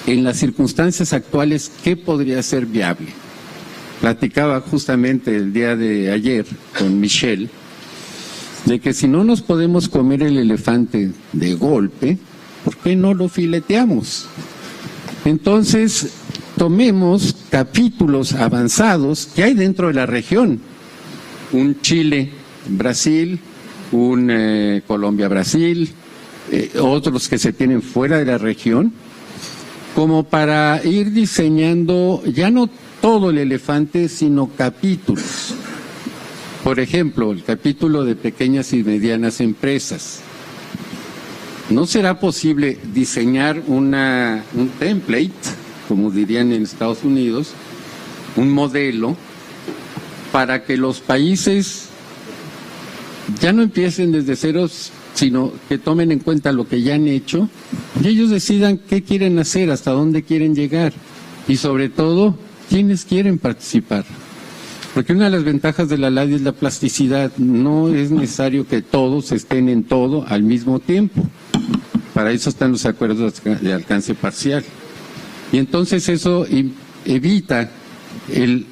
en las circunstancias actuales, ¿qué podría ser viable? Platicaba justamente el día de ayer con Michelle de que si no nos podemos comer el elefante de golpe, ¿por qué no lo fileteamos? Entonces, tomemos capítulos avanzados que hay dentro de la región. Un Chile-Brasil, un Colombia-Brasil, otros que se tienen fuera de la región, como para ir diseñando ya no todo el elefante, sino capítulos. Por ejemplo, el capítulo de pequeñas y medianas empresas. ¿No será posible diseñar un template, como dirían en Estados Unidos, un modelo, para que los países ya no empiecen desde ceros, sino que tomen en cuenta lo que ya han hecho y ellos decidan qué quieren hacer, hasta dónde quieren llegar y sobre todo, quiénes quieren participar? Porque una de las ventajas de la LADI es la plasticidad. No es necesario que todos estén en todo al mismo tiempo. Para eso están los acuerdos de alcance parcial. Y entonces eso evita el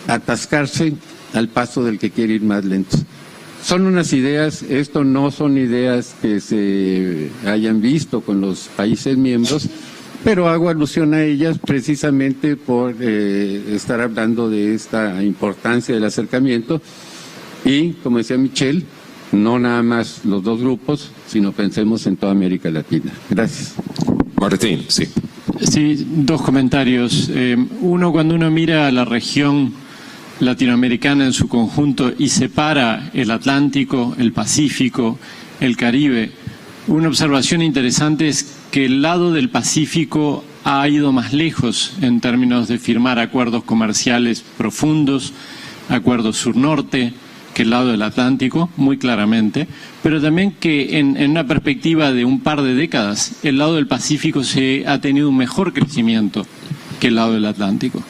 atascarse al paso del que quiere ir más lento. Son unas ideas, esto no son ideas que se hayan visto con los países miembros, pero hago alusión a ellas precisamente por estar hablando de esta importancia del acercamiento y, como decía Michelle, no nada más los dos grupos, sino pensemos en toda América Latina. Gracias. Martín, sí. Sí, dos comentarios. Uno, cuando uno mira a la región latinoamericana en su conjunto y separa el Atlántico, el Pacífico, el Caribe, una observación interesante es que el lado del Pacífico ha ido más lejos en términos de firmar acuerdos comerciales profundos, acuerdos sur-norte, que el lado del Atlántico, muy claramente, pero también que en una perspectiva de un par de décadas, el lado del Pacífico ha tenido un mejor crecimiento que el lado del Atlántico.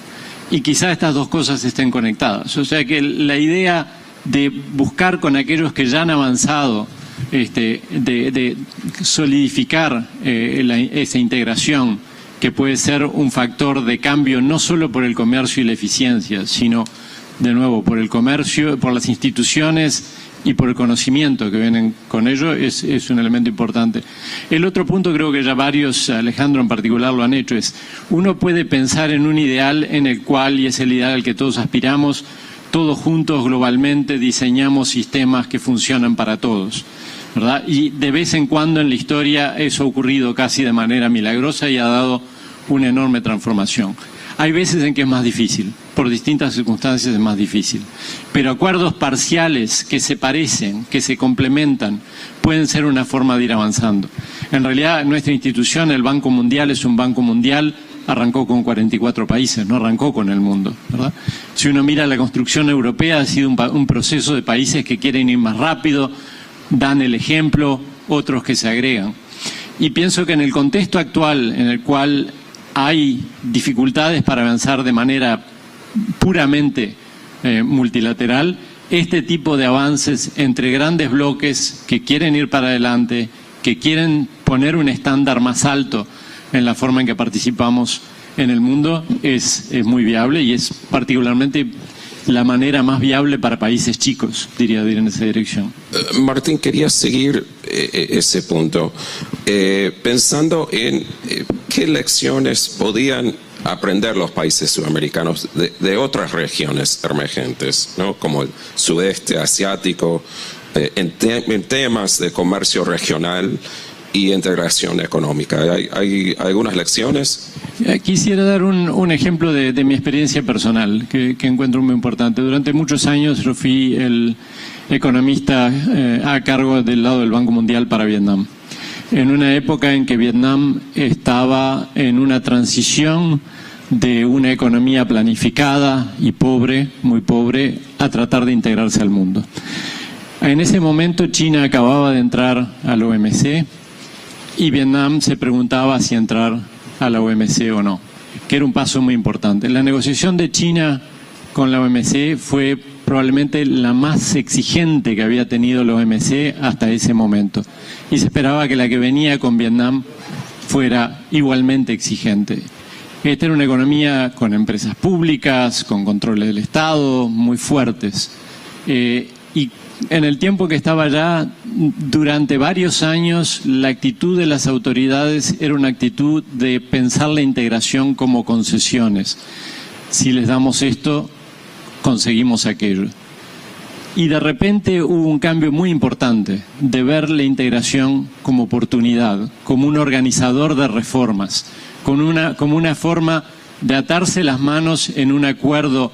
Y quizá estas dos cosas estén conectadas. O sea que la idea de buscar con aquellos que ya han avanzado, de solidificar esa integración, que puede ser un factor de cambio no solo por el comercio y la eficiencia, sino de nuevo por el comercio, por las instituciones y por el conocimiento que vienen con ello, es un elemento importante. El otro punto, creo que ya varios, Alejandro en particular lo han hecho, es uno puede pensar en un ideal en el cual, y es el ideal al que todos aspiramos, todos juntos globalmente diseñamos sistemas que funcionan para todos, ¿verdad? Y de vez en cuando en la historia eso ha ocurrido casi de manera milagrosa y ha dado una enorme transformación. Hay veces en que es más difícil, por distintas circunstancias es más difícil, pero acuerdos parciales que se parecen, que se complementan, pueden ser una forma de ir avanzando. En realidad, nuestra institución, el Banco Mundial, es un banco mundial, arrancó con 44 países, no arrancó con el mundo, ¿verdad? Si uno mira la construcción europea, ha sido un proceso de países que quieren ir más rápido, dan el ejemplo, otros que se agregan. Y pienso que en el contexto actual, en el cual hay dificultades para avanzar de manera puramente multilateral, este tipo de avances entre grandes bloques que quieren ir para adelante, que quieren poner un estándar más alto en la forma en que participamos en el mundo, es muy viable y es particularmente la manera más viable para países chicos, diría, de ir en esa dirección. Martín, quería seguir ese punto, pensando en qué lecciones podían aprender los países sudamericanos de otras regiones emergentes, ¿no? Como el sudeste asiático, en temas de comercio regional y integración económica. ¿Hay algunas lecciones? Quisiera dar un ejemplo de mi experiencia personal que encuentro muy importante. Durante muchos años yo fui el economista a cargo del lado del Banco Mundial para Vietnam. En una época en que Vietnam estaba en una transición de una economía planificada y pobre, muy pobre, a tratar de integrarse al mundo. En ese momento China acababa de entrar a la OMC y Vietnam se preguntaba si entrar a la OMC o no, que era un paso muy importante. La negociación de China con la OMC fue probablemente la más exigente que había tenido la OMC hasta ese momento. Y se esperaba que la que venía con Vietnam fuera igualmente exigente. Esta era una economía con empresas públicas, con controles del Estado, muy fuertes. Y en el tiempo que estaba allá, durante varios años, la actitud de las autoridades era una actitud de pensar la integración como concesiones. Si les damos esto, conseguimos aquello. Y de repente hubo un cambio muy importante de ver la integración como oportunidad, como un organizador de reformas, como una forma de atarse las manos en un acuerdo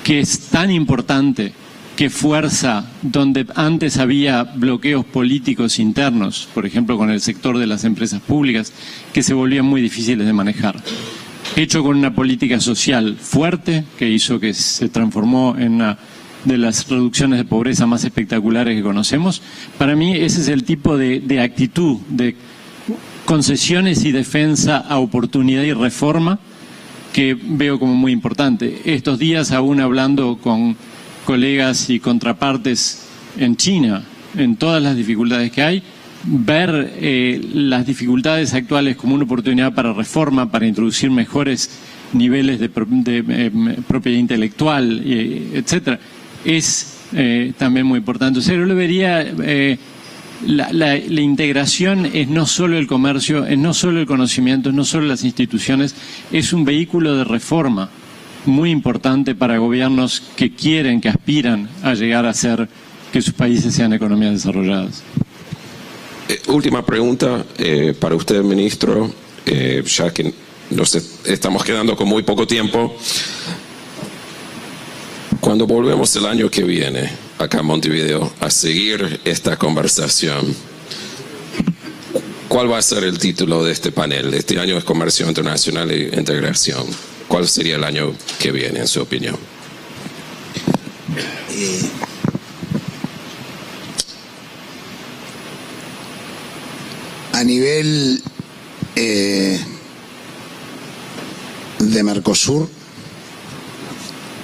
que es tan importante, que fuerza donde antes había bloqueos políticos internos, por ejemplo con el sector de las empresas públicas, que se volvían muy difíciles de manejar. Hecho con una política social fuerte, que hizo que se transformó en una de las reducciones de pobreza más espectaculares que conocemos. Para mí ese es el tipo de actitud, de concesiones y defensa a oportunidad y reforma, que veo como muy importante. Estos días, aún hablando con colegas y contrapartes en China, en todas las dificultades que hay, ver las dificultades actuales como una oportunidad para reforma, para introducir mejores niveles de propiedad intelectual, etcétera, es también muy importante. O sea, yo le vería, la integración es no solo el comercio, es no solo el conocimiento, es no solo las instituciones, es un vehículo de reforma muy importante para gobiernos que quieren, que aspiran a llegar a ser que sus países sean economías desarrolladas. Última pregunta para usted, ministro, ya que nos estamos quedando con muy poco tiempo. Cuando volvemos el año que viene acá en Montevideo a seguir esta conversación, ¿cuál va a ser el título de este panel? Este año es Comercio Internacional e Integración. ¿Cuál sería el año que viene, en su opinión? A nivel de Mercosur,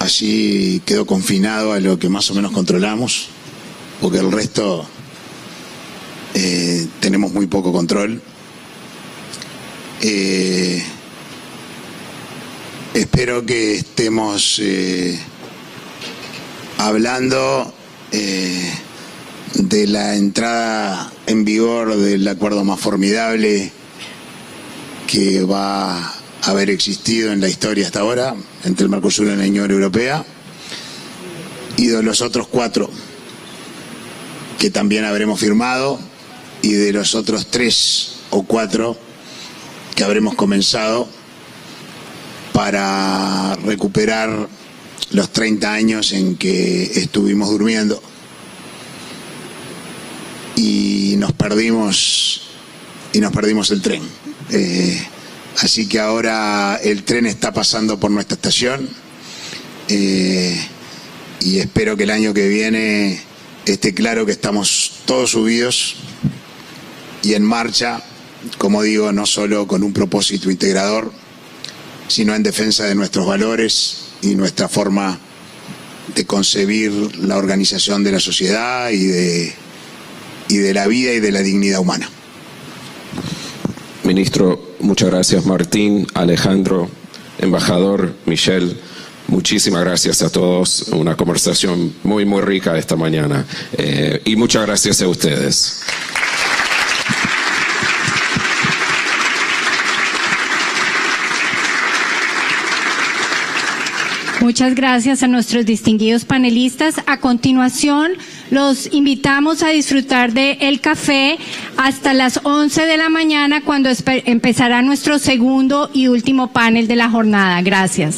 allí quedó confinado a lo que más o menos controlamos, porque el resto tenemos muy poco control. Espero que estemos hablando de la entrada en vigor del acuerdo más formidable que va a haber existido en la historia hasta ahora entre el Mercosur y la Unión Europea, y de los otros 4 que también habremos firmado, y de los otros 3 o 4 que habremos comenzado para recuperar los 30 años en que estuvimos durmiendo y nos perdimos el tren. Así que ahora el tren está pasando por nuestra estación, y espero que el año que viene esté claro que estamos todos subidos y en marcha, como digo, no solo con un propósito integrador, sino en defensa de nuestros valores y nuestra forma de concebir la organización de la sociedad y de la vida y de la dignidad humana. Ministro, muchas gracias. Martín, Alejandro, embajador, Michelle, muchísimas gracias a todos. Una conversación muy, muy rica esta mañana. Y muchas gracias a ustedes. Muchas gracias a nuestros distinguidos panelistas. A continuación, los invitamos a disfrutar de el café hasta las 11 de la mañana, cuando empezará nuestro segundo y último panel de la jornada. Gracias.